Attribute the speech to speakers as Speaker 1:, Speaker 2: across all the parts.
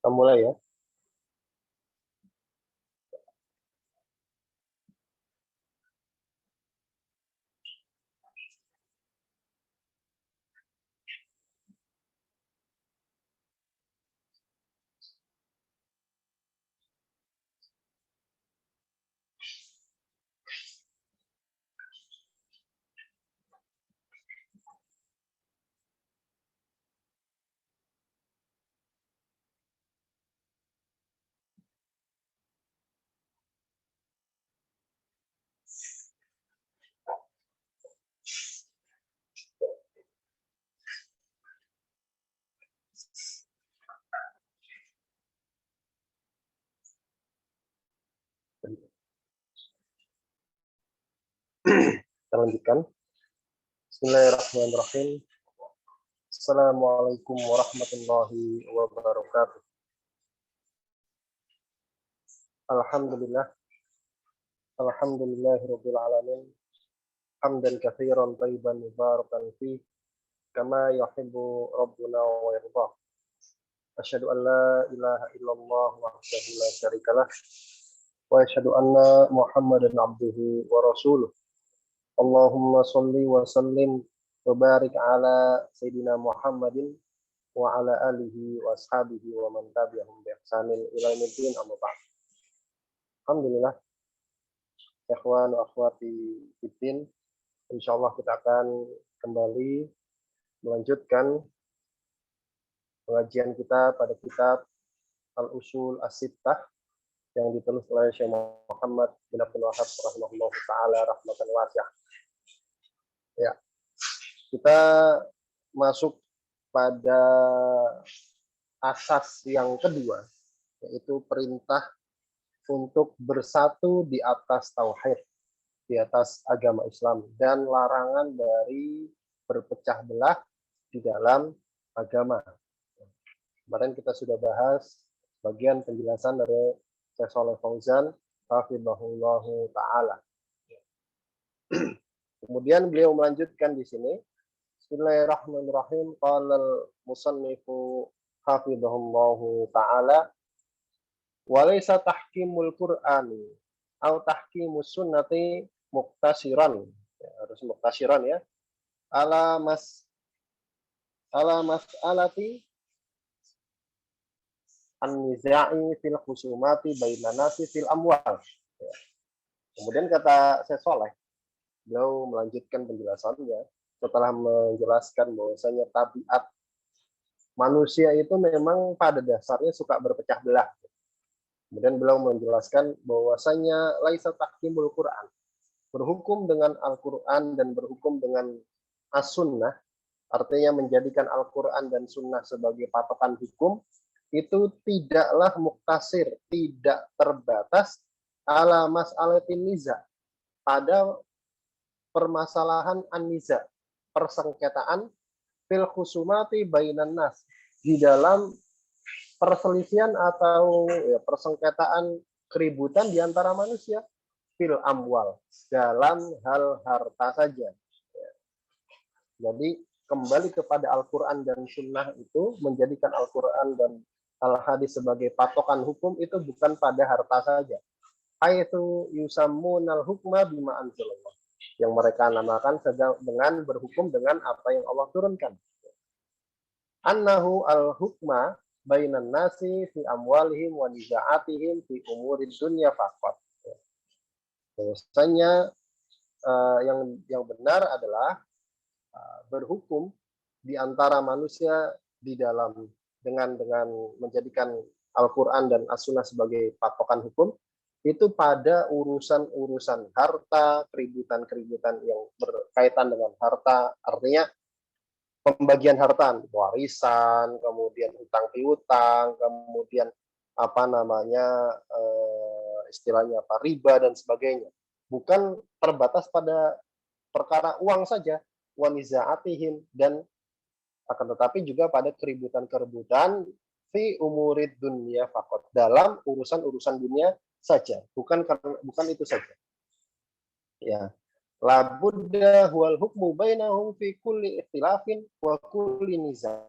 Speaker 1: Kita mulai ya. Kita lanjutkan. Bismillahirrahmanirrahim. Assalamualaikum warahmatullahi wabarakatuh. Alhamdulillah. Alhamdulillahirabbil alamin. Hamdan katsiran thayyiban mubarakan fi kama yuhibbu rabbuna wa yarda. Asyhadu an la ilaha illallah wahdahu la syarikalah wa asyhadu anna Muhammadan abduhu wa rasuluh. Allahumma shalli wa sallim wa barik ala sayyidina Muhammadin wa ala alihi wa ashabihi wa man tabi'ahum bi ihsanin ila yaumil amma ba'd. Alhamdulillah, ikhwan wa akhwati fiddin, insyaallah kita akan kembali melanjutkan pengajian kita pada kitab Al-Usul As-Sittah yang ditulis oleh Syekh Muhammad bin Abdul Wahhab rahimahullah taala rahmatan wasi'ah. Ya, kita masuk pada asas yang kedua, yaitu perintah untuk bersatu di atas tauhid, di atas agama Islam, dan larangan dari berpecah belah di dalam agama. Kemarin kita sudah bahas bagian penjelasan dari Syekh Shalih Fauzan hafizahullahu taala. Kemudian beliau melanjutkan di sini. Bismillahirrahmanirrahim. Qala al-musannifu hafizahullahu taala wa laysa tahkimul Qur'ani atau tahkimus sunnati muktasiran. Ya, harus muktasiran ya. Ala mas'alati an-niza'i fil khusumati bainan nasi fil amwal. Ya. Kemudian kata Syekh Shalih, beliau melanjutkan penjelasannya setelah menjelaskan bahwasanya tabiat manusia itu memang pada dasarnya suka berpecah belah. Kemudian beliau menjelaskan bahwasanya laisa tahkimul Quran, berhukum dengan Al-Quran dan berhukum dengan As-Sunnah, artinya menjadikan Al-Quran dan Sunnah sebagai patokan hukum, itu tidaklah muktasir, tidak terbatas ala mas'alatin niza, pada permasalahan an-niza, persengketaan fil khusumati bainan nas, di dalam perselisihan atau ya, persengketaan keributan di antara manusia, fil amwal, dalam hal harta saja. Ya. Jadi kembali kepada Al-Quran dan Sunnah itu, menjadikan Al-Quran dan Al-Hadis sebagai patokan hukum itu bukan pada harta saja. Haitsu yusammunal hukma bima anzalallah, yang mereka namakan dengan berhukum dengan apa yang Allah turunkan. Annahu al-hukma bainan nasi fi amwalihim wa nizaatihim fi umurid dunya faqat. Bahwasanya yang benar adalah berhukum di antara manusia di dalam dengan menjadikan Al-Quran dan As-Sunnah sebagai patokan hukum itu pada urusan-urusan harta, keributan-keributan yang berkaitan dengan harta, artinya pembagian harta, warisan, kemudian utang piutang, kemudian apa namanya istilahnya apa, riba dan sebagainya. Bukan terbatas pada perkara uang saja, wanizaatihim, dan akan tetapi juga pada keributan-keributan fi umurid dunia fakot, dalam urusan-urusan dunia saja, bukan itu saja. Ya, la budda huwal hukmu bainahum fi kulli ikhtilafin wa kulli niza'.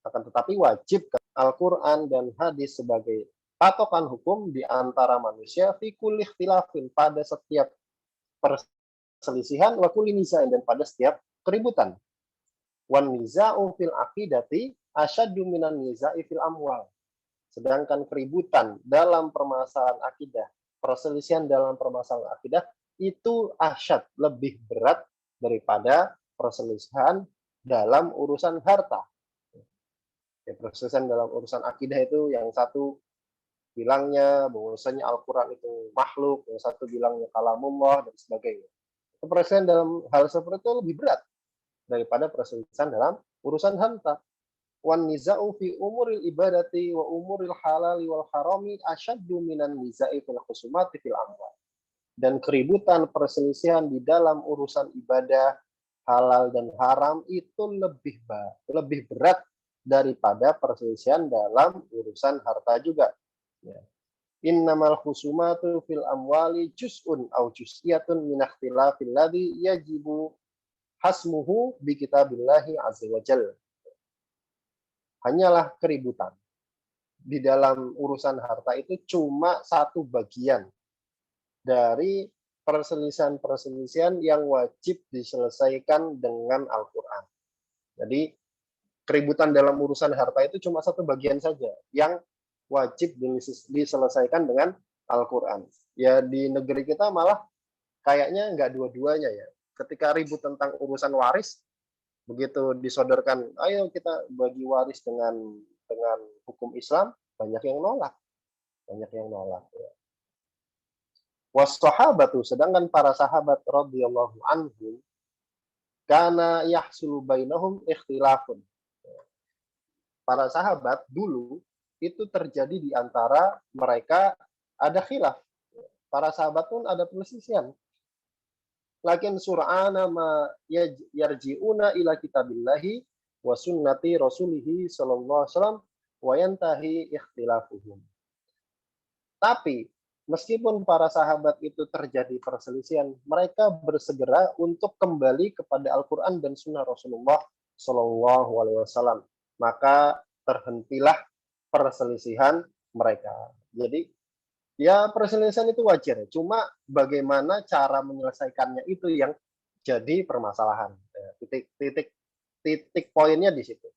Speaker 1: Akan tetapi wajib Al-Quran dan hadis sebagai patokan hukum di antara manusia fi kulli ikhtilafin, pada setiap perselisihan, wa kulli nizain, dan pada setiap keributan. Wan niza'u fil aqidati asyaddu minan niza'i fil amwal. Sedangkan keributan dalam permasalahan akidah, perselisihan dalam permasalahan akidah itu asyad, lebih berat daripada perselisihan dalam urusan harta. Ya, perselisihan dalam urusan akidah itu yang satu bilangnya bahwasanya Al-Quran itu makhluk, yang satu bilangnya kalamullah, dan sebagainya. Perselisihan dalam hal seperti itu lebih berat daripada perselisihan dalam urusan harta. Wan niza'u fi umuril ibadati wa umuril halali wal harami asyaddu minan niza'i fil khusumati fil amwal. Dan keributan perselisihan di dalam urusan ibadah halal dan haram itu lebih berat daripada perselisihan dalam urusan harta juga. Ya. Innamal khusumatu fil amwali juz'un aw juz'iyatun min ikhtilafil ladzi yajibu hasmuhu bi kitabillahi azza wa jalla. Hanyalah keributan di dalam urusan harta itu cuma satu bagian dari perselisihan-perselisihan yang wajib diselesaikan dengan Al-Quran. Jadi keributan dalam urusan harta itu cuma satu bagian saja yang wajib diselesaikan dengan Al-Quran. Ya di negeri kita malah kayaknya nggak dua-duanya ya. Ketika ribut tentang urusan waris, begitu disodorkan, ayo kita bagi waris dengan hukum Islam, banyak yang nolak. Ya. Was-sahabatu, sedangkan para sahabat radhiyallahu anhum, kana yahsulu bainahum ikhtilafun. Para sahabat dulu itu terjadi di antara mereka ada khilaf. Para sahabat pun ada perselisihan. Lakin sur'ana ma yarji'una ila kitabillahi wa sunnati rasulihi sallallahu alaihi wasallam wa yantahi ikhtilafuhum. Tapi meskipun para sahabat itu terjadi perselisihan, mereka bersegera untuk kembali kepada Al-Quran dan Sunnah Rasulullah Sallallahu Alaihi Wasallam. Maka terhentilah perselisihan mereka. Jadi ya perselisihan itu wajar, cuma bagaimana cara menyelesaikannya itu yang jadi permasalahan. Titik poinnya di situ.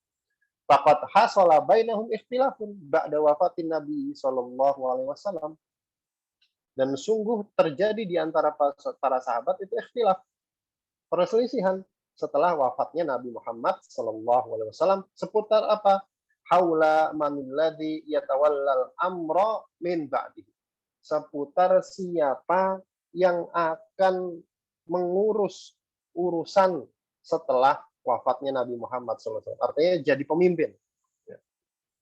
Speaker 1: Faqad hasala bainahum ikhtilafun ba'da wafatin Nabi sallallahu alaihi wasallam. Dan sungguh terjadi di antara para sahabat itu ikhtilaf, perselisihan setelah wafatnya Nabi Muhammad sallallahu alaihi wasallam seputar apa? Haula manil ladzi yatawallal amra min ba'dihi. Seputar siapa yang akan mengurus urusan setelah wafatnya Nabi Muhammad SAW. Artinya jadi pemimpin.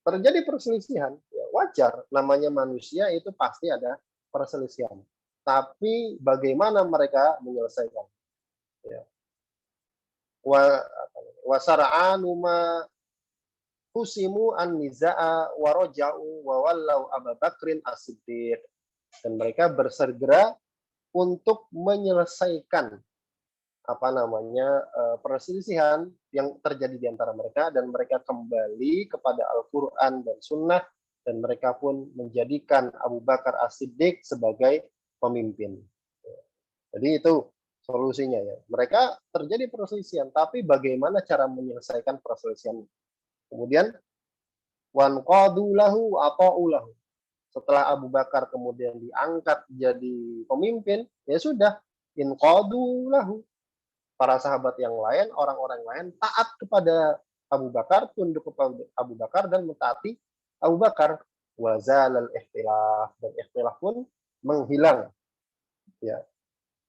Speaker 1: Terjadi perselisihan, ya wajar. Namanya manusia itu pasti ada perselisihan. Tapi bagaimana mereka menyelesaikan? Ya. Wasara'anu ma husimu an niza'a wa raja'u wa wallau Abu Bakrin as-Siddiq. Dan mereka bersegera untuk menyelesaikan perselisihan yang terjadi di antara mereka, dan mereka kembali kepada Al-Quran dan Sunnah, dan mereka pun menjadikan Abu Bakar as-Siddiq sebagai pemimpin. Jadi itu solusinya ya. Mereka terjadi perselisihan, tapi bagaimana cara menyelesaikan perselisihan? Kemudian wan qadu lahu ata'u lahu. Setelah Abu Bakar kemudian diangkat jadi pemimpin, ya sudah, inqadu lahu. Para sahabat yang lain, orang-orang lain taat kepada Abu Bakar, tunduk kepada Abu Bakar dan mentaati Abu Bakar. Wazalal ikhtilaf, dan ikhtilaf pun menghilang. Ya.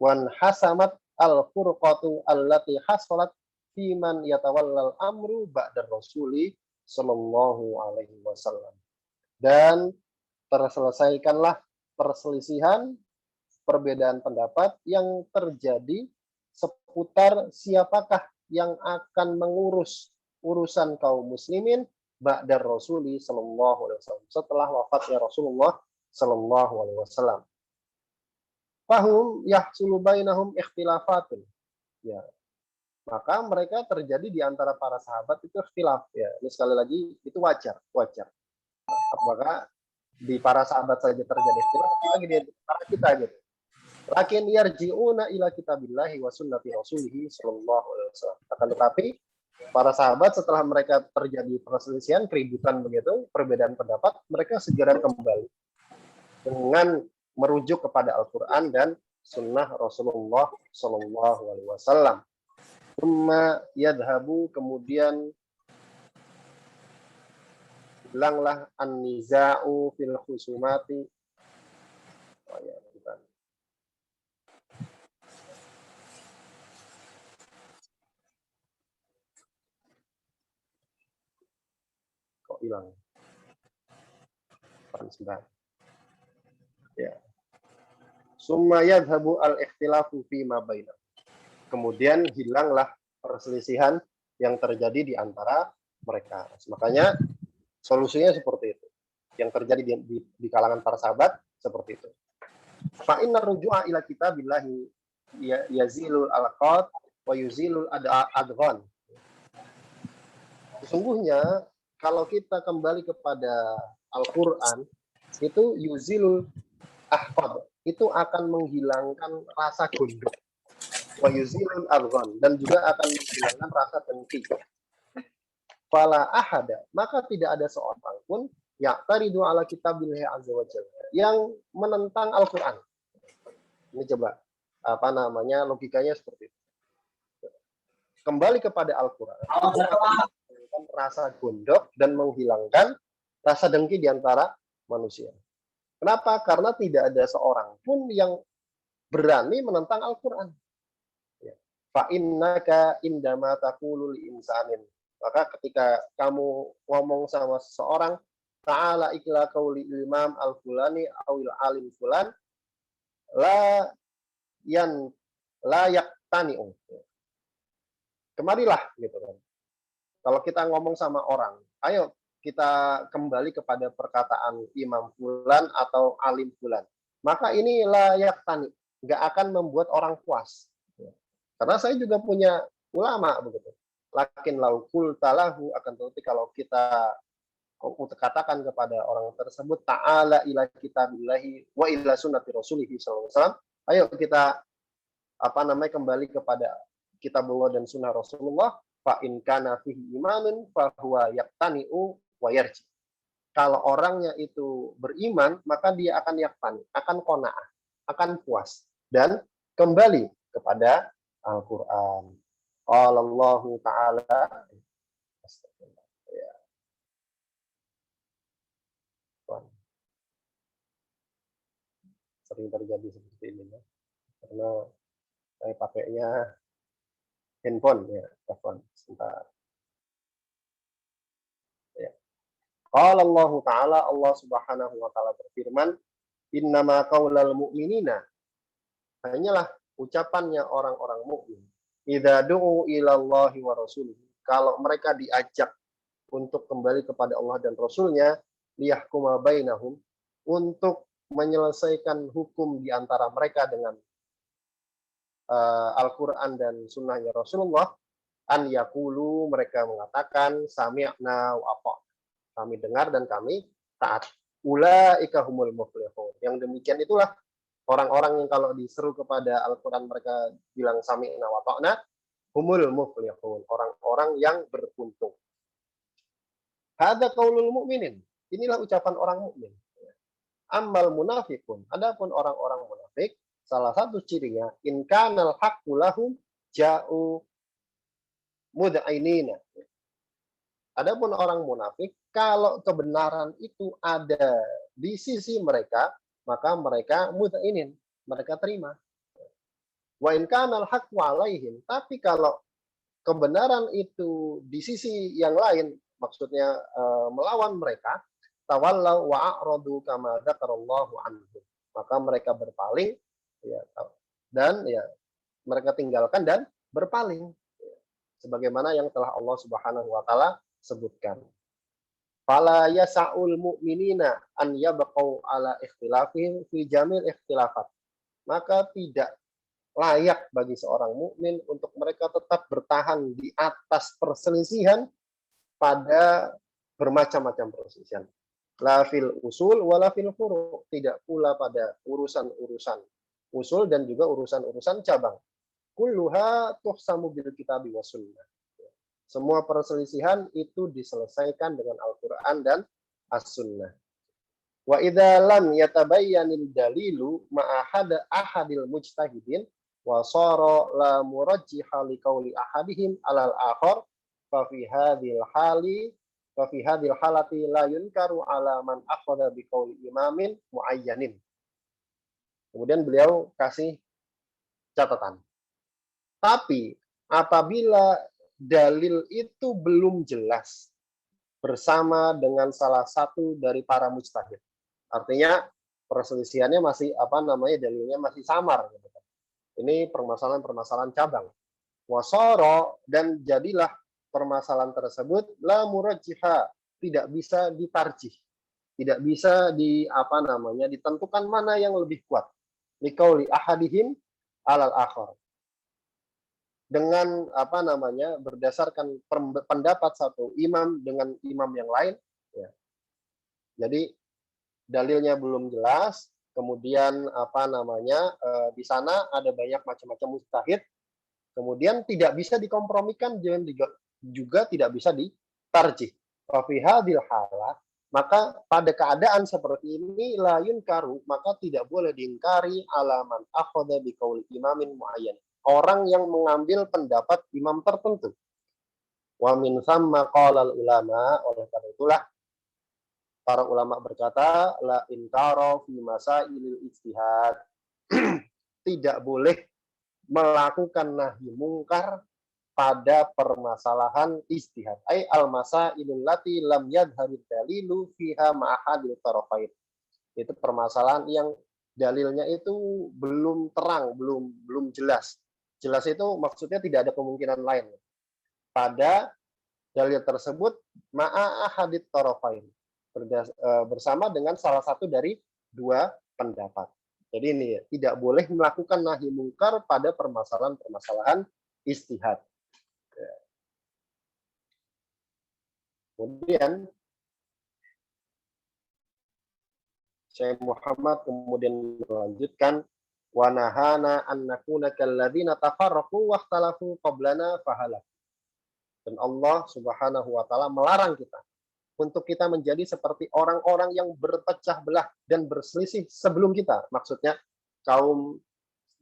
Speaker 1: Wan hasamat al-furqatu allati hasalat fi man yatawallal amru ba'da rasuli sallallahu alaihi wasallam. Dan terselesaikanlah perselisihan, perbedaan pendapat yang terjadi seputar siapakah yang akan mengurus urusan kaum muslimin ba'da Rasuli sallallahu alaihi wasallam, setelah wafatnya Rasulullah sallallahu alaihi wasallam. Fahum yahsulu bainahum ikhtilafatun. Ya. maka mereka terjadi di antara para sahabat itu ikhtilaf ya. Ini sekali lagi itu wajar. Apakah di para sahabat saja terjadi ikhtilaf, lagi di antara kita gitu. Lakin yarji'una ila kitabillahi wa sunnati rasulih sallallahu alaihi wasallam. Akan tetapi para sahabat setelah mereka terjadi perselisihan, keributan begitu, perbedaan pendapat, mereka segera kembali dengan merujuk kepada Al-Quran dan sunnah Rasulullah sallallahu alaihi wasallam. Tsumma yadhabu, kemudian hilanglah an-niza'u fil khusumati. Oh ya, bukan. Kok hilang? Ya. Summa yadhabu al-ikhtilafu fi ma bainah. Kemudian hilanglah perselisihan yang terjadi di antara mereka. Makanya solusinya seperti itu. Yang terjadi di kalangan para sahabat seperti itu. Fa inna ruju'a ila kitabillahi yazilul alaqat wa yuzilul adghan. Sesungguhnya kalau kita kembali kepada Al-Qur'an itu yuzilul ahqad, itu akan menghilangkan rasa gondok. Wa yuzilul adghan, dan juga akan menghilangkan rasa dengki. Fala ahada, maka tidak ada seorang pun ya'taridu ala kitabillahi azza wa jalla yang menentang Al-Qur'an. Ini coba logikanya seperti itu. Kembali kepada Al-Qur'an, menghilangkan rasa gondok dan menghilangkan rasa dengki di antara manusia. Kenapa? Karena tidak ada seorang pun yang berani menentang Al-Qur'an. Fa innaka indama taqulu li insanin, maka ketika kamu ngomong sama seseorang, ta'ala ikla qauli imam al-fulani awil alim fulan la yaktani'u. Kemarilah gitu kan. Kalau kita ngomong sama orang, ayo kita kembali kepada perkataan imam fulan atau alim fulan. Maka ini la yaktani, enggak akan membuat orang puas. Karena saya juga punya ulama begitu. Lakin laukul talahu, akan tetapi kalau kita katakan kepada orang tersebut ta'ala ila kitabillahi wa ila sunnati rasulih sallallahu alaihi wasallam, ayo kita kembali kepada kitabullah dan sunnah Rasulullah, fa in kana fihi imanun fa huwa yaqtani'u wa yarji. Kalau orangnya itu beriman, maka dia akan yaktani, akan qanaah, akan puas dan kembali kepada Al-Quran. Qala Allah Ta'ala, ya. Sering terjadi seperti ini ya. Karena saya pakainya handphone ya, telepon sebentar. Ya. Qala Allah Ta'ala, Allah Subhanahu wa taala berfirman, innama qaulal mu'minina, hanyalah ucapannya orang-orang mukmin, idza du'u ilallahi wa rasulih, kalau mereka diajak untuk kembali kepada Allah dan Rasulnya, liyahkuma bainahum, untuk menyelesaikan hukum di antara mereka dengan Al-Quran dan sunnahnya Rasulullah, an yakulu, mereka mengatakan sami'na wa ata'na, kami dengar dan kami taat. Ulaika humul muflihun, yang demikian itulah orang-orang yang kalau diseru kepada Al-Quran mereka bilang sami'na wa ta'na, humul muflihun, orang-orang yang beruntung. Hadza qaulul mu'minin, inilah ucapan orang mukmin. Ammal munafiqun, adapun orang-orang munafik, salah satu cirinya in kanal haqqu lahum ja'u mud'inina. Adapun orang munafik, kalau kebenaran itu ada di sisi mereka, maka mereka mud'inin, mereka terima. Wa in kanal haqqu alaihim, tapi kalau kebenaran itu di sisi yang lain, maksudnya melawan mereka, tawallau wa a'radu kama dzakarallahu anhu, maka mereka berpaling ya, dan ya mereka tinggalkan dan berpaling ya, sebagaimana yang telah Allah Subhanahu wa taala sebutkan. Fala yasa'ul mu'minina an yabqau ala ikhtilafihim fi jamil ikhtilafat, maka tidak layak bagi seorang mukmin untuk mereka tetap bertahan di atas perselisihan pada bermacam-macam perselisihan. La fil usul wala fil furu', tidak pula pada urusan-urusan usul dan juga urusan-urusan cabang. Kulluha tuhsamu bil kitabi was sunnah. Semua perselisihan itu diselesaikan dengan Al-Qur'an dan As-Sunnah. Wa idza lam yatabayyanil dalilu ma'ahada ahadil mujtahidin wa sara la murajjiha liqauli ahadihim alal akhar fa fi hadhil halati la yunkaru ala man akhadha biqauli imamin muayyanin. Kemudian beliau kasih catatan. Tapi apabila dalil itu belum jelas bersama dengan salah satu dari para mujtahid, artinya perselisihannya masih dalilnya masih samar gitu. Ini permasalahan cabang. Wasoro, dan jadilah permasalahan tersebut la murajjiha, tidak bisa ditarjih, tidak bisa ditentukan mana yang lebih kuat. Liqauli ahadihim alal akhar, dengan berdasarkan pendapat satu imam dengan imam yang lain, ya. Jadi dalilnya belum jelas, kemudian di sana ada banyak macam-macam mujtahid, kemudian tidak bisa dikompromikan dan juga tidak bisa ditarjih. Fa fi hadhil halah, maka pada keadaan seperti ini la yunkaru, maka tidak boleh diingkari alaman akhadha biqauli imamin muayyan, orang yang mengambil pendapat imam tertentu. Wa min thamma qala ulama, oleh karena itulah para ulama berkata la inkara fi masailil ijtihad. Tidak boleh melakukan nahi mungkar pada permasalahan ijtihad. Ai al masailul lati lam yadhharid dalilu fiha ma'ahadil tarafain. Itu permasalahan yang dalilnya itu belum terang, belum jelas. Jelas itu maksudnya tidak ada kemungkinan lain. Pada dalil tersebut ma'ahadit tarafain, bersama dengan salah satu dari dua pendapat. Jadi ini tidak boleh melakukan nahi mungkar pada permasalahan-permasalahan ijtihad. Kemudian Syekh Muhammad kemudian melanjutkan, wa nahana an nakuna kalladzina tafarraqu wa ikhtalafu qablana fahalak. Dan Allah Subhanahu wa taala melarang kita untuk kita menjadi seperti orang-orang yang berpecah belah dan berselisih sebelum kita. Maksudnya kaum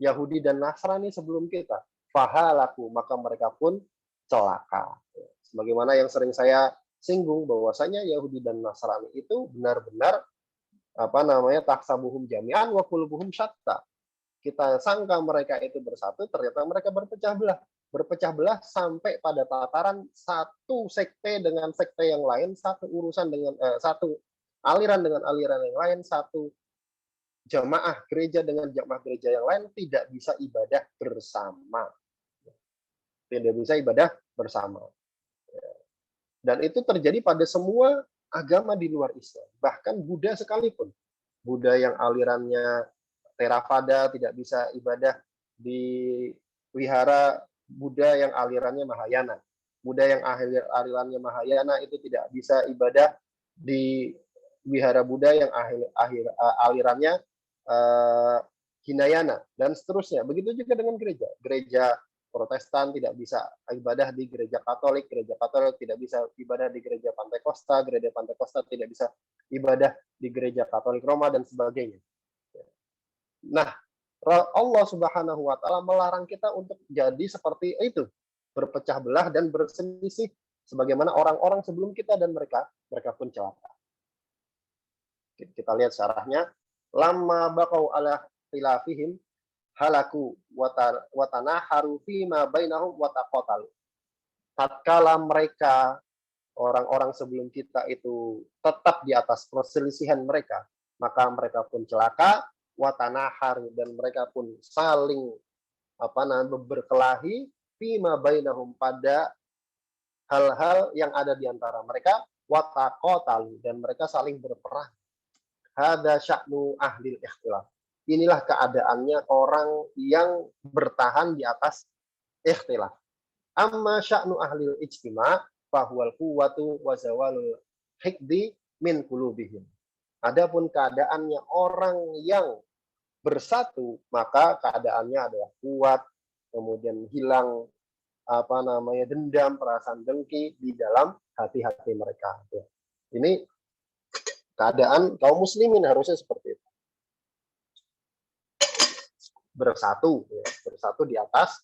Speaker 1: Yahudi dan Nasrani sebelum kita. Fahalaku, maka mereka pun celaka. Sebagaimana yang sering saya singgung, bahwasanya Yahudi dan Nasrani itu benar-benar tahsabuhum jami'an wa qulubuhum syatta. Kita sangka mereka itu bersatu, ternyata mereka berpecah belah. Berpecah belah sampai pada tataran satu sekte dengan sekte yang lain, satu urusan dengan satu aliran dengan aliran yang lain, satu jamaah gereja dengan jamaah gereja yang lain tidak bisa ibadah bersama. Tidak bisa ibadah bersama. Dan itu terjadi pada semua agama di luar Islam. Bahkan Buddha sekalipun. Buddha yang alirannya Theravada tidak bisa ibadah di wihara Buddha yang alirannya Mahayana. Buddha yang alirannya Mahayana itu tidak bisa ibadah di wihara Buddha yang alirannya Hinayana dan seterusnya. Begitu juga dengan gereja. Gereja Protestan tidak bisa ibadah di gereja Katolik tidak bisa ibadah di gereja Pantekosta tidak bisa ibadah di gereja Katolik Roma dan sebagainya. Nah, Allah Subhanahu wa taala melarang kita untuk jadi seperti itu, berpecah belah dan berselisih sebagaimana orang-orang sebelum kita, dan mereka pun celaka. Kita lihat syarahnya, lamma baqau ala khilafihim halaku wa tanaharu fi ma bainahum wa taqatalu. Tatkala mereka orang-orang sebelum kita itu tetap di atas perselisihan mereka, maka mereka pun celaka, wa tanaharu, dan mereka pun saling berkelahi fi ma bainahum, pada hal-hal yang ada di antara mereka, wa taqatalu, dan mereka saling berperang. Hada sya'nu ahlil ikhtilaf. inilah keadaannya orang yang bertahan di atas ikhtilaf. Amma sya'nu ahlil ijtima' fahuwal quwwatu wa zawalul hikdi min qulubihim. Adapun keadaannya orang yang bersatu, maka keadaannya adalah kuat, kemudian hilang dendam, perasaan dengki di dalam hati-hati mereka. Ini keadaan kaum muslimin harusnya seperti itu. Bersatu di atas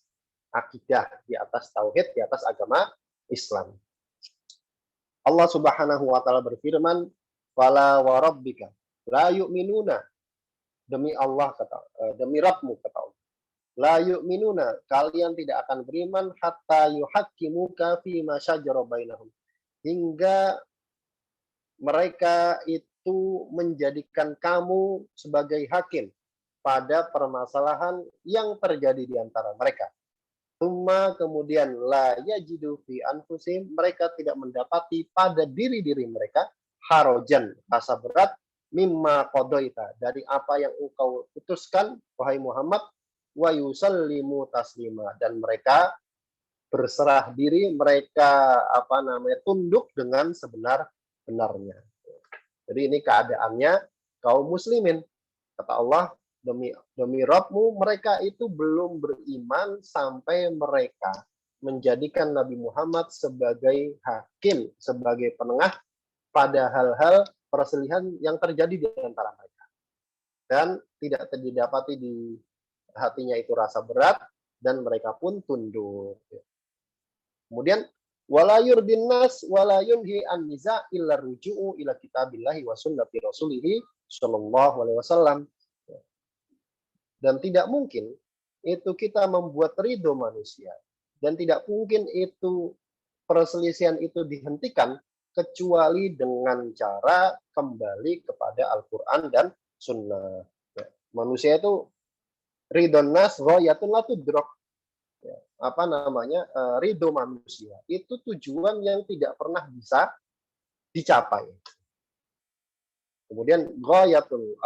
Speaker 1: akidah, di atas tauhid, di atas agama Islam. Allah Subhanahu wa taala berfirman, "Fala wa rabbika la yu'minuna." Demi Allah demi Rabbmu kata Allah. La yu'minuna, kalian tidak akan beriman hatta yuhaqqimuka fi ma syajara bainahum. Hingga mereka itu menjadikan kamu sebagai hakim pada permasalahan yang terjadi di antara mereka. Kemudian la yajidu fi anfusihim, mereka tidak mendapati pada diri-diri mereka harajan, rasa berat, mimma qadaita, dari apa yang engkau putuskan wahai Muhammad, wa yusallimu taslima, dan mereka berserah diri, mereka tunduk dengan sebenar-benarnya. Jadi ini keadaannya kaum muslimin. Kata Allah, demi Rabbmu, mereka itu belum beriman sampai mereka menjadikan Nabi Muhammad sebagai hakim, sebagai penengah pada hal-hal perselisihan yang terjadi di antara mereka. Dan tidak didapati di hatinya itu rasa berat, dan mereka pun tunduk. Kemudian wala yurdin nas wala yunhi an niza illa ruju'u ila kitabillahi wa sunnati rasulih sallallahu alaihi wasallam. Dan tidak mungkin itu kita membuat ridho manusia, dan tidak mungkin itu perselisihan itu dihentikan kecuali dengan cara kembali kepada Al-Quran dan Sunnah. Manusia itu ridho nas ghayatun la tudrak. Ridho manusia itu tujuan yang tidak pernah bisa dicapai. Kemudian ghayatun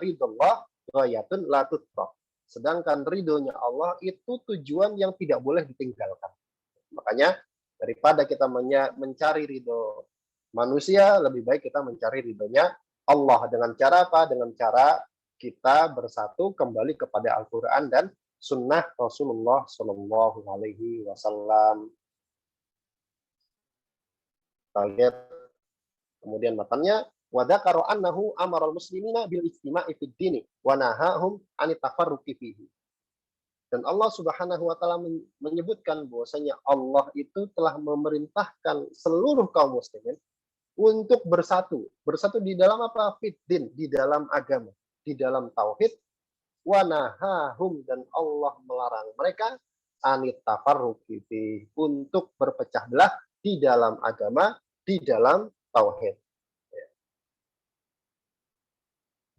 Speaker 1: ridhollah ghayatun la tudrak. Sedangkan ridhonya Allah itu tujuan yang tidak boleh ditinggalkan. Makanya daripada kita mencari ridho manusia, lebih baik kita mencari ridhonya Allah. Dengan cara apa? Dengan cara kita bersatu kembali kepada Al-Quran dan Sunnah Rasulullah Sallallahu Alaihi Wasallam. Kita lihat kemudian matanya, wa dzakara annahu amaral muslimina bil ijtima'i fid dini wa nahahum anit tafarruqi fihi. Dan Allah Subhanahu wa taala menyebutkan bahwasanya Allah itu telah memerintahkan seluruh kaum muslimin untuk bersatu. Bersatu di dalam apa? Fiddin, di dalam agama, di dalam tauhid. Wa nahahum, dan Allah melarang mereka anit tafarruqi fihi, untuk berpecah belah di dalam agama, di dalam tauhid.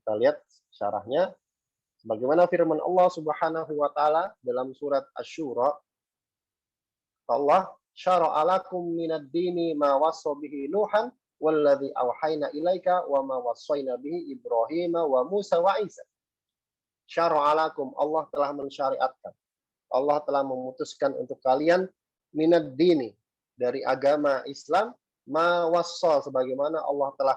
Speaker 1: Kita lihat syarahnya. Bagaimana firman Allah Subhanahu wa taala dalam surat Asy-Syura. Allah syara'a lakum minad dini ma wassa bihi Nuhan walladzi auhayna ilaika wa ma wassayna bihi Ibrahim wa Musa wa Isa. Syara'a lakum, Allah telah mensyariatkan. Allah telah memutuskan untuk kalian minad dini, dari agama Islam, ma wassa, sebagaimana Allah telah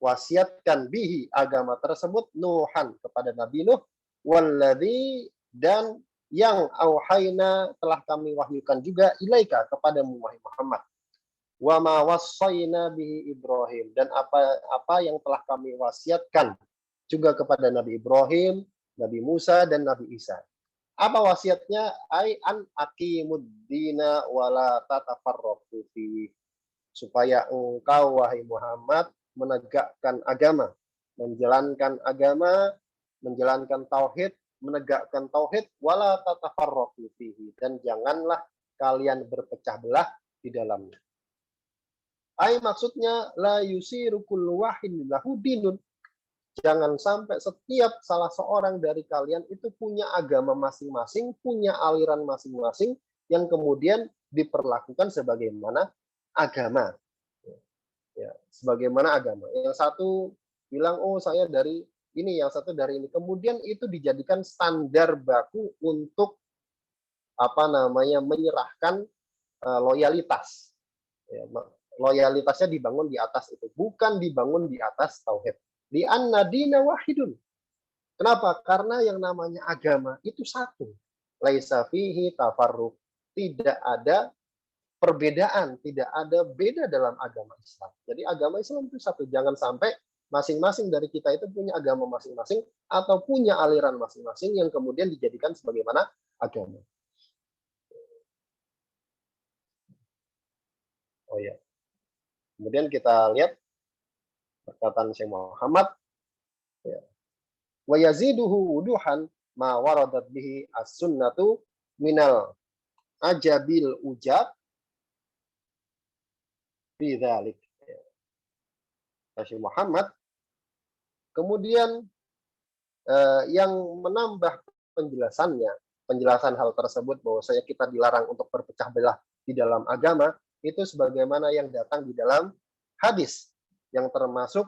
Speaker 1: wasiatkan bihi, agama tersebut, Nuhan, kepada Nabi Nuh, walladzi, dan yang auhayna, telah kami wahyukan juga, ilaika, kepada Muhammad, wa ma wassayna bihi Ibrahim, dan apa yang telah kami wasiatkan juga kepada Nabi Ibrahim, Nabi Musa, dan Nabi Isa. Apa wasiatnya? Ai an aqimuddina wala tatafarraqu fi, supaya engkau wahai Muhammad menegakkan agama, menjalankan agama, menjalankan tauhid, menegakkan tauhid, wala tatafarraqu fihi, dan janganlah kalian berpecah belah di dalamnya. Ai maksudnya la yusiru kullu wahidin lahu dinun. Jangan sampai setiap salah seorang dari kalian itu punya agama masing-masing, punya aliran masing-masing yang kemudian diperlakukan sebagaimana agama. Ya, sebagaimana agama. Yang satu bilang, oh saya dari ini, yang satu dari ini. Kemudian itu dijadikan standar baku untuk menyerahkan loyalitas. Ya, loyalitasnya dibangun di atas itu, bukan dibangun di atas tauhid. Di anna dina wahidun. Kenapa? Karena yang namanya agama itu satu. Laisa fihi tafarruq. Tidak ada perbedaan, tidak ada beda dalam agama Islam. Jadi agama Islam itu satu. Jangan sampai masing-masing dari kita itu punya agama masing-masing atau punya aliran masing-masing yang kemudian dijadikan sebagaimana agama. Oh ya. Kemudian kita lihat perkataan Syekh Muhammad, ya. Wa yaziduhu wuduhan ma waradat bihi as-sunnatu minal ajabil ujab fi dzalik. Syekh Muhammad kemudian yang menambah penjelasan hal tersebut bahwasanya kita dilarang untuk berpecah belah di dalam agama itu sebagaimana yang datang di dalam hadis yang termasuk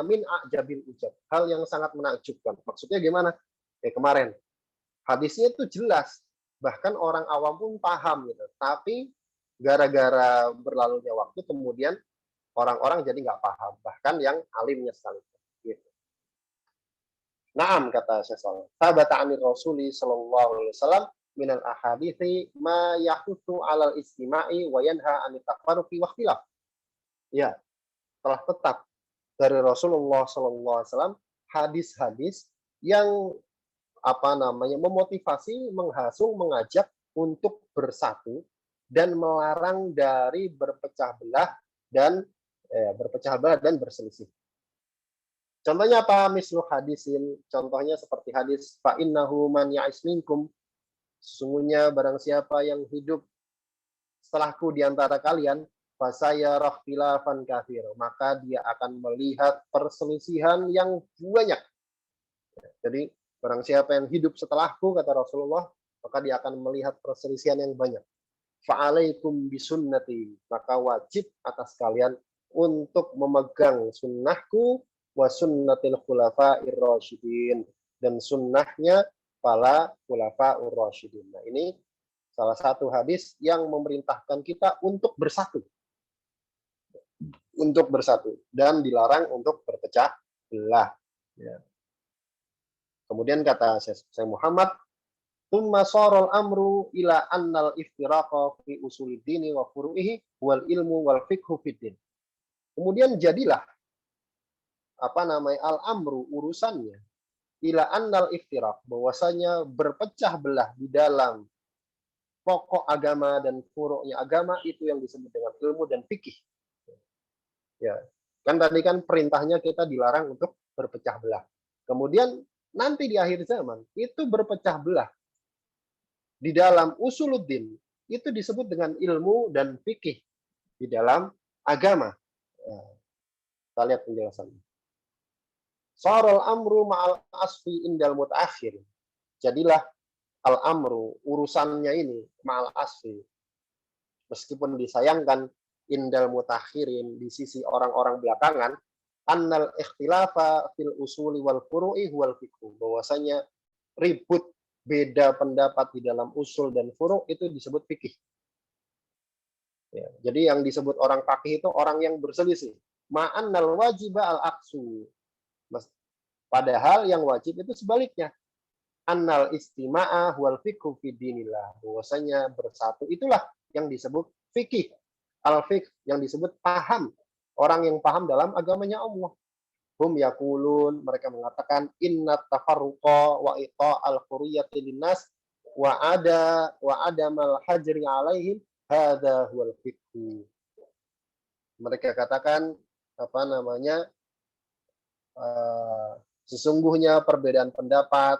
Speaker 1: min ajabil ujab, hal yang sangat menakjubkan. Maksudnya gimana? Kemarin hadisnya itu jelas, bahkan orang awam pun paham gitu. Tapi gara-gara berlalunya waktu kemudian orang-orang jadi nggak paham, bahkan yang alimnya sekalipun. Gitu. Naam, kata Syekh Shalih. Sabata anir Rasuli sallallahu alaihi wasallam minal ahadithi ma yahutsu alal istima'i wa yanha anit tafarruqi wa ikhtilaf. Ya, telah tetap dari Rasulullah SAW hadis-hadis yang memotivasi, menghasung, mengajak untuk bersatu dan melarang dari berpecah belah dan berselisih. Contohnya apa? Mislu hadisin. Contohnya seperti hadis fa innahu man ya'is minkum. Sesungguhnya barang siapa yang hidup setelahku di antara kalian, fasayarah khilafan katsir, maka dia akan melihat perselisihan yang banyak. Jadi barang siapa yang hidup setelahku, kata Rasulullah, maka dia akan melihat perselisihan yang banyak. Fa'alaikum bisunnati, maka wajib atas kalian untuk memegang sunnahku wa sunnatil khulafa'ir rasyidin, dan sunnahnya para khulafa'ur rasyidin. Nah, ini salah satu hadis yang memerintahkan kita untuk bersatu dan dilarang untuk berpecah belah. Ya. Kemudian kata Syekh Muhammad, "Tsumma sarul amru ila annal iftiraqa fi usuliddini wa furu'ihi wal ilmu wal fiqhu fiddin." Kemudian jadilah al-amru, urusannya, ila annal iftiraq, bahwasanya berpecah belah di dalam pokok agama dan furu'nya agama itu yang disebut dengan ilmu dan fikih. Ya, kan tadi kan perintahnya kita dilarang untuk berpecah belah. Kemudian nanti di akhir zaman itu berpecah belah di dalam usuluddin itu disebut dengan ilmu dan fikih di dalam agama. Ya, kita lihat penjelasannya. Sarul amru ma'al asfi indal mutaakhir. Jadilah al-amru, urusannya ini ma'al asfi, meskipun disayangkan, indal mutakhirin, di sisi orang-orang belakangan, annal ikhtilafa fil usuli wal furu'i wal fiqhu, bahwasanya ribut beda pendapat di dalam usul dan furu' itu disebut fikih. Ya, jadi yang disebut orang fakih itu orang yang berselisih. Ma'annal wajiba al-aqsu, padahal yang wajib itu sebaliknya. Annal istima'a wal fiqhu fi dinillah, bahwasanya bersatu itulah yang disebut fikih. Al-fiqh yang disebut paham, orang yang paham dalam agamanya Allah. Hum yaqulun, mereka mengatakan inna tafarruqa wa iqa al-hurriyati linnas wa adamal hajri alaihim hadza huwal fiqh. Mereka katakan sesungguhnya perbedaan pendapat,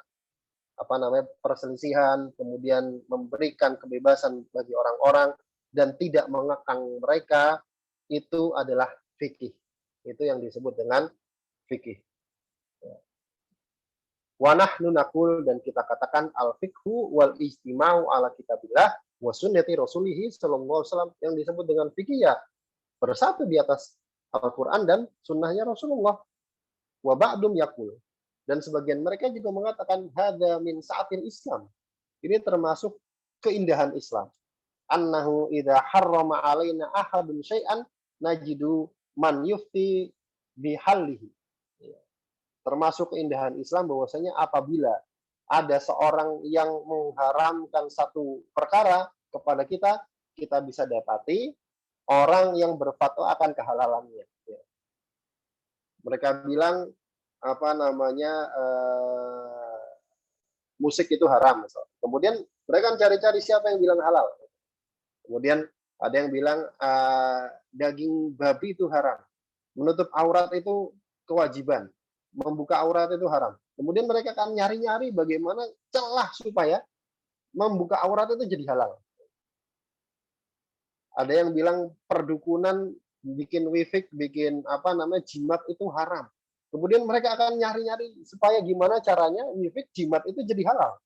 Speaker 1: perselisihan, kemudian memberikan kebebasan bagi orang-orang dan tidak mengekang mereka, itu adalah fikih. Itu yang disebut dengan fikih. Wa nahnu naqul, dan kita katakan al-fiqhu wal istima'u ala kitabillah wa sunnati rasulih sallallahu alaihi wasallam, yang disebut dengan fikih ya bersatu di atas Al-Qur'an dan sunnahnya Rasulullah. Wa ba'dum yaqul, dan sebagian mereka juga mengatakan hadza min sa'atil Islam. Ini termasuk keindahan Islam. Annahu idza harrama alaina ahadun syai'an najidu man yufti bihallihi. Termasuk keindahan Islam bahwasanya apabila ada seorang yang mengharamkan satu perkara kepada kita, kita bisa dapati orang yang berfatwa akan kehalalannya. Mereka bilang apa namanya musik itu haram. Kemudian mereka cari-cari siapa yang bilang halal. Kemudian ada yang bilang daging babi itu haram. Menutup aurat itu kewajiban. Membuka aurat itu haram. Kemudian mereka akan nyari-nyari bagaimana celah supaya membuka aurat itu jadi halal. Ada yang bilang perdukunan, bikin wifik, bikin apa namanya jimat itu haram. Kemudian mereka akan nyari-nyari supaya gimana caranya wifik jimat itu jadi halal.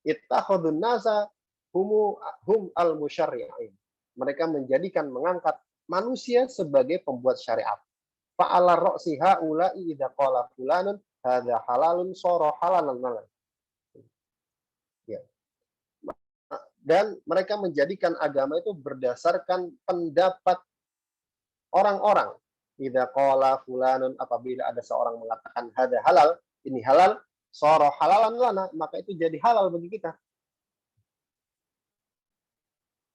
Speaker 1: Ittakhadun nasa hum al-musyarri'in. Mereka mengangkat manusia sebagai pembuat syariat. Fa'ala ra'si ha'ula'i idza qala fulanun hadza halalun sara halalan. Ya. Dan mereka menjadikan agama itu berdasarkan pendapat orang-orang. Idza qala fulanun, apabila ada seorang mengatakan hadza halal, ini halal, sara halalan lana, maka itu jadi halal bagi kita.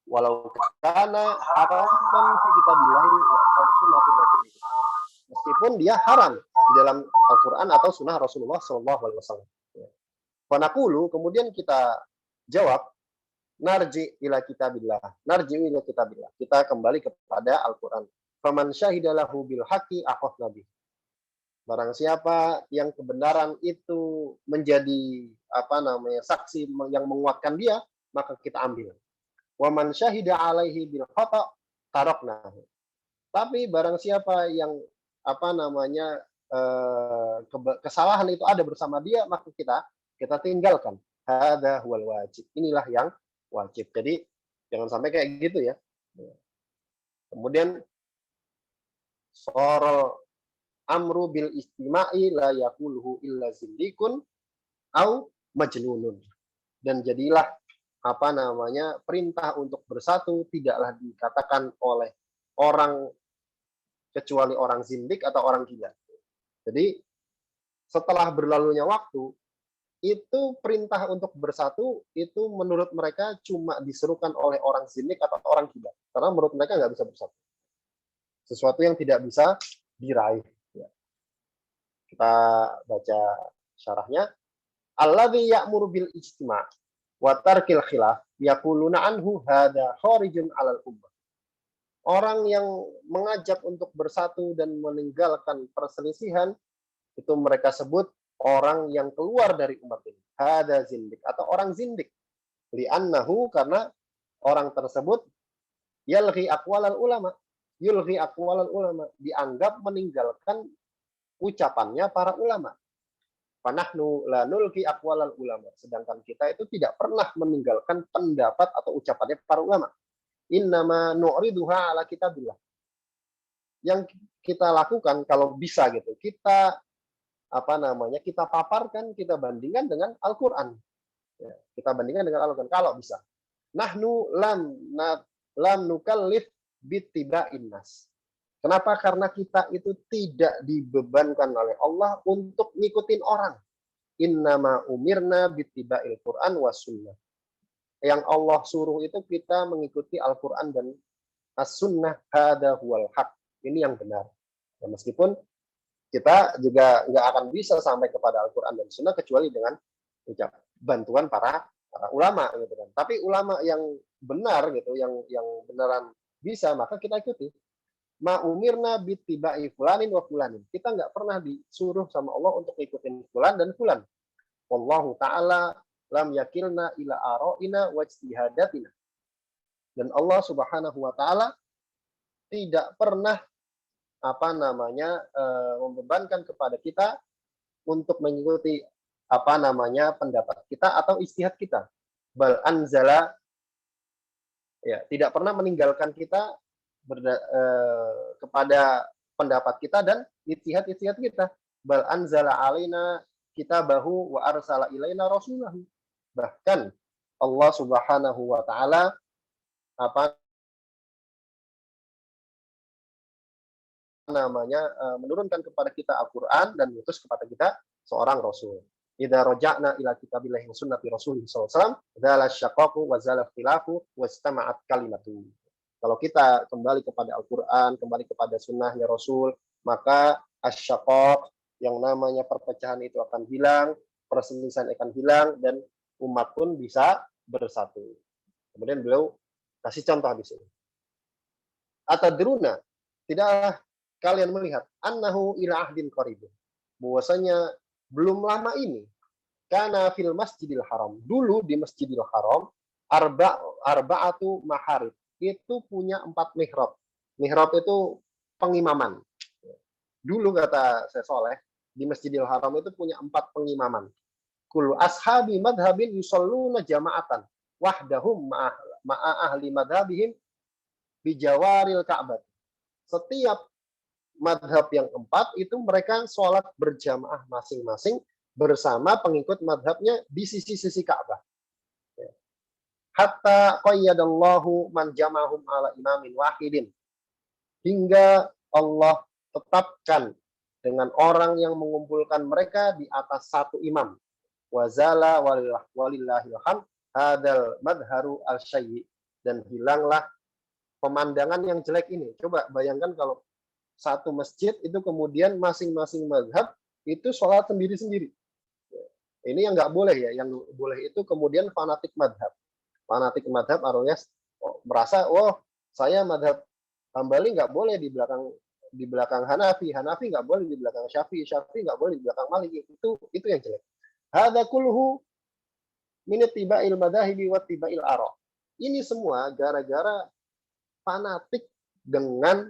Speaker 1: Walau kana haraman fi kitabillahi wa sunnati rasulih. Meskipun dia haram di dalam Al-Qur'an atau sunnah Rasulullah sallallahu alaihi wasallam. Fa naqulu, kemudian kita jawab, narji ila kitabillah. Narji ila kitabillah. Kita kembali kepada Al-Qur'an. Faman syahida lahu bil haqqi akhadna bih. Barang siapa yang kebenaran itu menjadi apa namanya saksi yang menguatkan dia, maka kita ambil. Wa man syahida alaihi bil khata' taraknahu. Tapi barang siapa yang apa namanya kesalahan itu ada bersama dia, maka kita tinggalkan. Hadza huwal wajib. Inilah yang wajib. Jadi jangan sampai kayak gitu ya. Kemudian sorol amru bil istima'i la yaquluhu illa zindikun au majnunun. Dan jadilah apa namanya perintah untuk bersatu tidaklah dikatakan oleh orang kecuali orang zindik atau orang gila. Jadi setelah berlalunya waktu, itu perintah untuk bersatu itu menurut mereka cuma diserukan oleh orang zindik atau orang gila. Karena menurut mereka nggak bisa bersatu. Sesuatu yang tidak bisa diraih. Ya. Kita baca syarahnya. Alladzi ya'muru bil ijtima' wa tarkil khilaf yaquluna anhu hadza kharijun 'alal ummah. Orang yang mengajak untuk bersatu dan meninggalkan perselisihan itu mereka sebut orang yang keluar dari umat ini. Hadza zindik atau orang zindik. Li'annahu, karena orang tersebut yulghi aqwalal ulama. Yulghi aqwalal ulama, dianggap meninggalkan ucapannya para ulama. Panahnu la nulqi aqwalal ulama. Sedangkan kita itu tidak pernah meninggalkan pendapat atau ucapannya para ulama. Innama nu'riduha ala kitabillah. Yang kita lakukan kalau bisa gitu, kita apa namanya? Kita paparkan, kita bandingkan dengan Al-Qur'an. Ya, kita bandingkan dengan Al-Qur'an kalau bisa. Nahnu lam nukallif bittiba'in nas. Kenapa? Karena kita itu tidak dibebankan oleh Allah untuk ngikutin orang. Innama umirna bittiba'il Qur'an was sunnah. Yang Allah suruh itu kita mengikuti Al-Qur'an dan as-sunnah, hadza huwal haq. Ini yang benar. Ya, meskipun kita juga nggak akan bisa sampai kepada Al-Qur'an dan sunnah kecuali dengan bantuan para ulama gitu kan. Tapi ulama yang benar gitu, yang beneran bisa, maka kita ikuti. Ma umirna bittiba'i fulanin wa fulanin. Kita nggak pernah disuruh sama Allah untuk ikutin fulan dan fulan. Wallahu ta'ala lam yakilna ila ara'ina wa ijtihadatina. Dan Allah Subhanahu wa taala tidak pernah apa namanya membebankan kepada kita untuk mengikuti apa namanya pendapat kita atau ijtihad kita. Bal anzala, ya, tidak pernah meninggalkan kita kepada pendapat kita dan ijtihad kita. bal anzala alaina kitabahu wa arsala ilaina rasulahu. Bahkan Allah Subhanahu wa taala apa menurunkan kepada kita Al-Qur'an dan mengutus kepada kita seorang rasul. Idza raja'na ila kitabillahi wa sunnati rasulih sallallahu alaihi wasallam, dzala syaqqaqu wa zala ikhtilafu wastama'at kalimatu. Kalau kita kembali kepada Al-Qur'an, kembali kepada sunnahnya Rasul, maka asyaqqaq, yang namanya perpecahan itu akan hilang, perselisihan akan hilang, dan umat pun bisa bersatu. Kemudian beliau kasih contoh di sini. Atadruna, tidaklah kalian melihat annahu ila ahdin qaribun, bahwasanya belum lama ini kana fil masjidil haram, dulu di masjidil haram arba'atu maharib, itu punya 4 mihrab. Mihrab itu pengimaman. Dulu kata Syekh Saleh, di masjidil haram itu punya 4 pengimaman. Kullu ashabi madhabin yusalluna jama'atan wahdahum ma'a ahli madhabihim bijawaril Ka'bah. Setiap madhab yang 4 itu mereka sholat berjamaah masing-masing bersama pengikut madhabnya di sisi-sisi Ka'bah. Hatta qayyadallahu man jama'ahum ala imamin wahidin. Hingga Allah tetapkan dengan orang yang mengumpulkan mereka di atas satu imam. Wazala walillahil hamd hadal madharu al-syayyi. Dan hilanglah pemandangan yang jelek ini. Coba bayangkan kalau satu masjid itu kemudian masing-masing mazhab itu sholat sendiri-sendiri. Ini yang nggak boleh ya. Yang boleh itu kemudian fanatik madhab. Fanatik madhab artinya merasa, oh saya madhab Hambali nggak boleh di belakang Hanafi, Hanafi nggak boleh di belakang Syafi'i, Syafi'i nggak boleh di belakang Maliki. Itu yang jelek. Hadza kulluhu min ittiba'il madhahibi wa ittiba'il ara'. Ini semua gara-gara fanatik dengan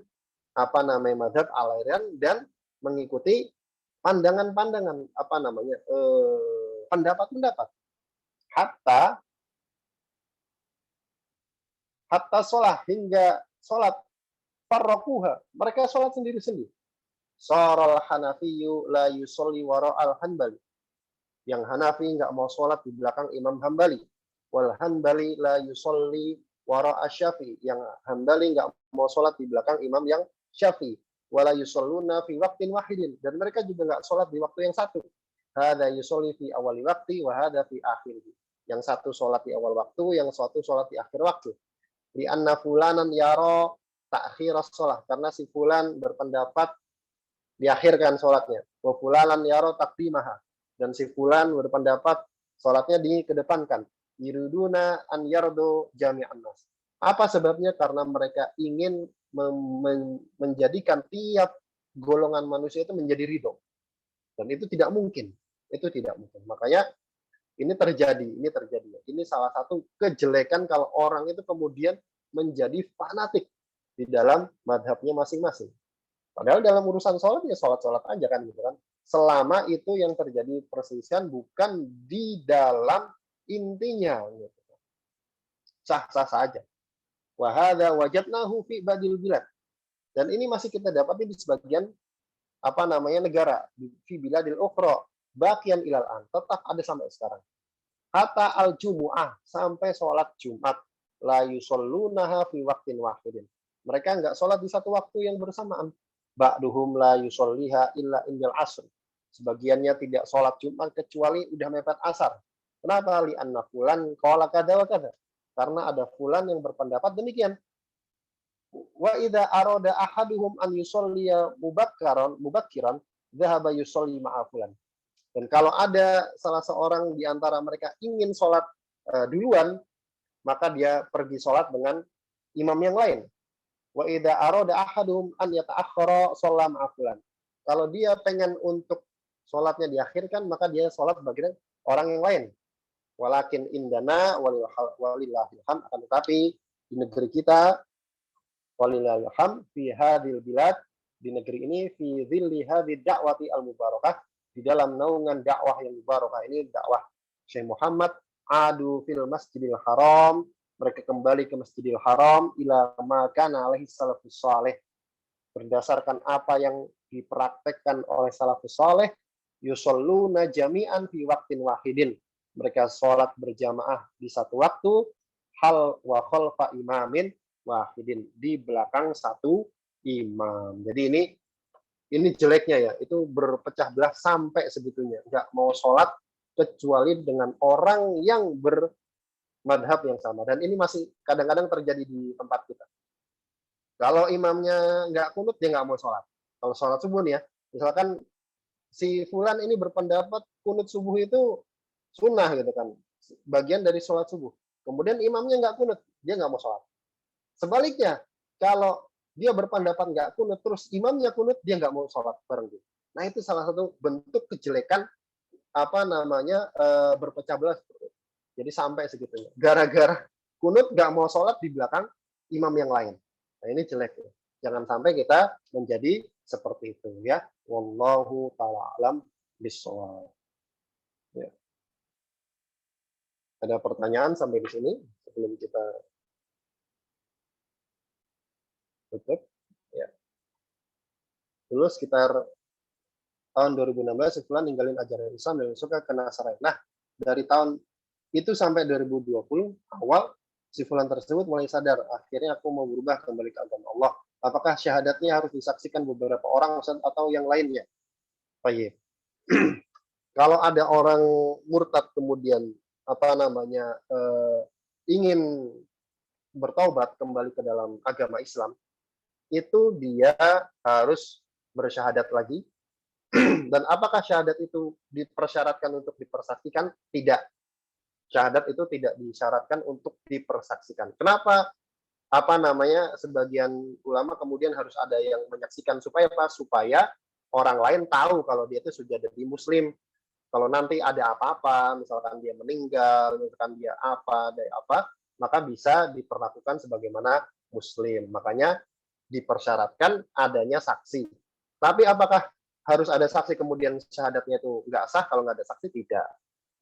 Speaker 1: madhab al-aliran dan mengikuti pandangan-pandangan pendapat-pendapat. Hatta sholat, hingga sholat farraquha, mereka sholat sendiri-sendiri. Saral Hanafiyu la yusolli wara'al Hanbali, yang Hanafi nggak mau sholat di belakang Imam Hambali. Wal Hanbali la yusolli wara'a Syafi'i, yang Hambali nggak mau sholat di belakang imam yang Syafi'i. Wala yusalluna fi waqtin wahidin, dan mereka juga nggak sholat di waktu yang satu. Hadza yusolli fi awali waqti wa hadza fi akhirih. Yang satu sholat di awal waktu, yang satu sholat di akhir waktu. Li anna fulanan yaro ta'khiras sholat, karena si fulan berpendapat diakhirkan sholatnya. Wa fulanan yaro taqdimaha, dan si fulan berpendapat sholatnya dikedepankan. Yuriduna an yardu jami'an nas. Apa sebabnya? Karena mereka ingin menjadikan tiap golongan manusia itu menjadi ridho. Dan itu tidak mungkin. Itu tidak mungkin. Makanya ini terjadi. Ini salah satu kejelekan kalau orang itu kemudian menjadi fanatik di dalam madhabnya masing-masing. Padahal dalam urusan sholat ya sholat aja kan gitu kan. Selama itu yang terjadi perselisihan bukan di dalam intinya, gitu. Sah-sah saja. Wa hadza wajadnahu fi badil bilad. Dan ini masih kita dapati di sebagian negara, fi biladil ukhra, baqiyan ilal an, tetap ada sampai sekarang. Hatta al-jumu'ah, sampai sholat Jumat, la yusollunaha fi waqtin wahidin. Mereka enggak sholat di satu waktu yang bersamaan. Ba'duhum la yusolliha illa indal asr. Sebagiannya tidak sholat Jumat kecuali udah mepet asar. Kenapa? Li anna fulan qala kada wa kada. Karena ada fulan yang berpendapat demikian. Wa idza arada ahaduhum an yusolliya mubakkiran dhahaba yusolli ma'a fulan. Dan kalau ada salah seorang di antara mereka ingin sholat duluan, maka dia pergi sholat dengan imam yang lain. Wa idza arada ahaduhum an yata'akhkhara shalla ma'a fulan. Kalau dia pengen untuk sholatnya diakhirkan, maka dia sholat bagi orang yang lain. Walakin indana walillahil hamd, akan tetapi di negeri kita walillahil hamd fi hadhil bilad, di negeri ini fi dhilli hadhid da'wati al-mubarakah, di dalam naungan dakwah yang mubarakah ini, dakwah Syekh Muhammad, adu fil masjidil haram, mereka kembali ke Masjidil Haram ila ma kana alaihi salafus saleh, berdasarkan apa yang dipraktekkan oleh salafus saleh, yusalluna jami'an fi waqtin wahidin. Mereka sholat berjamaah di satu waktu, hal wa khalfa imamin wahidin, di belakang satu imam. Jadi ini jeleknya ya, itu berpecah belah sampai sebetulnya. Nggak mau sholat kecuali dengan orang yang bermadhab yang sama. Dan ini masih kadang-kadang terjadi di tempat kita. Kalau imamnya nggak kunut, dia nggak mau sholat. Kalau sholat subuh nih ya, misalkan si fulan ini berpendapat kunut subuh itu sunnah gitu kan, bagian dari sholat subuh. Kemudian imamnya nggak kunut, dia nggak mau sholat. Sebaliknya, kalau dia berpendapat nggak kunut, terus imamnya kunut, dia nggak mau sholat bareng dia. Nah itu salah satu bentuk kejelekan berpecah belah. Jadi sampai segitunya. Gara-gara kunut nggak mau sholat di belakang imam yang lain. Nah ini jelek ya. Jangan sampai kita menjadi seperti itu ya. Wallahu ta'ala alam bishawab. Ya. Ada pertanyaan sampai di sini sebelum kita tutup? Ya. Dulu sekitar tahun 2016 setelah ninggalin ajaran Islam dan suka ke Nasrani. Nah, dari tahun itu sampai 2020 awal si fulan tersebut mulai sadar, akhirnya aku mau berubah kembali ke agama Allah. Apakah syahadatnya harus disaksikan beberapa orang atau yang lainnya? Baik. Kalau ada orang murtad kemudian ingin bertaubat kembali ke dalam agama Islam, itu dia harus bersyahadat lagi. Dan apakah syahadat itu dipersyaratkan untuk dipersaksikan? Tidak. Syahadat itu tidak disyaratkan untuk dipersaksikan. Kenapa? Sebagian ulama kemudian harus ada yang menyaksikan supaya apa? Supaya orang lain tahu kalau dia itu sudah jadi muslim. Kalau nanti ada apa-apa, misalkan dia meninggal, misalkan dia maka bisa diperlakukan sebagaimana muslim. Makanya dipersyaratkan adanya saksi. Tapi apakah harus ada saksi kemudian syahadatnya itu nggak sah? Kalau nggak ada saksi, tidak.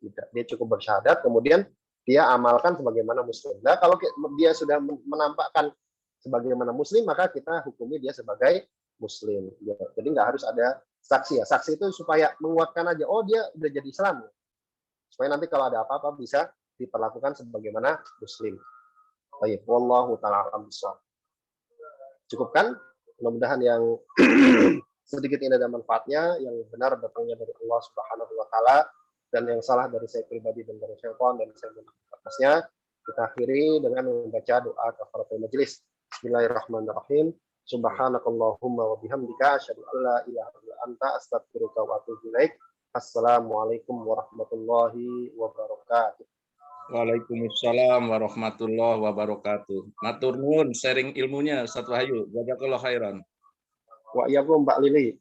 Speaker 1: Dia cukup bersyahadat, kemudian dia amalkan sebagaimana muslim. Nah, kalau dia sudah menampakkan sebagaimana muslim, maka kita hukumi dia sebagai muslim. Jadi nggak harus ada saksi ya. Saksi itu supaya menguatkan aja, oh dia udah jadi Islam. Supaya nanti kalau ada apa-apa bisa diperlakukan sebagaimana muslim. Baik, wallahu ta'ala alam bishawab. Cukupkan? Mudah-mudahan yang sedikit ini ada manfaatnya, yang benar datangnya dari Allah Subhanahu wa taala, dan yang salah dari saya pribadi dan dari syaitan dan saya atasnya. Kita akhiri dengan membaca doa kafaratul majelis. Bismillahirrahmanirrahim. Subhanakallahumma wa bihamdika asyhadu an la ilaha illa anta astaghfiruka wa atubu ilaik. Assalamualaikum warahmatullahi wabarakatuh.
Speaker 2: Waalaikumsalam warahmatullahi wabarakatuh. Matur nuwun sharing ilmunya Ustaz Wahyu. Jazakallahu khairan.
Speaker 1: Wa iyyakum Mbak Lili.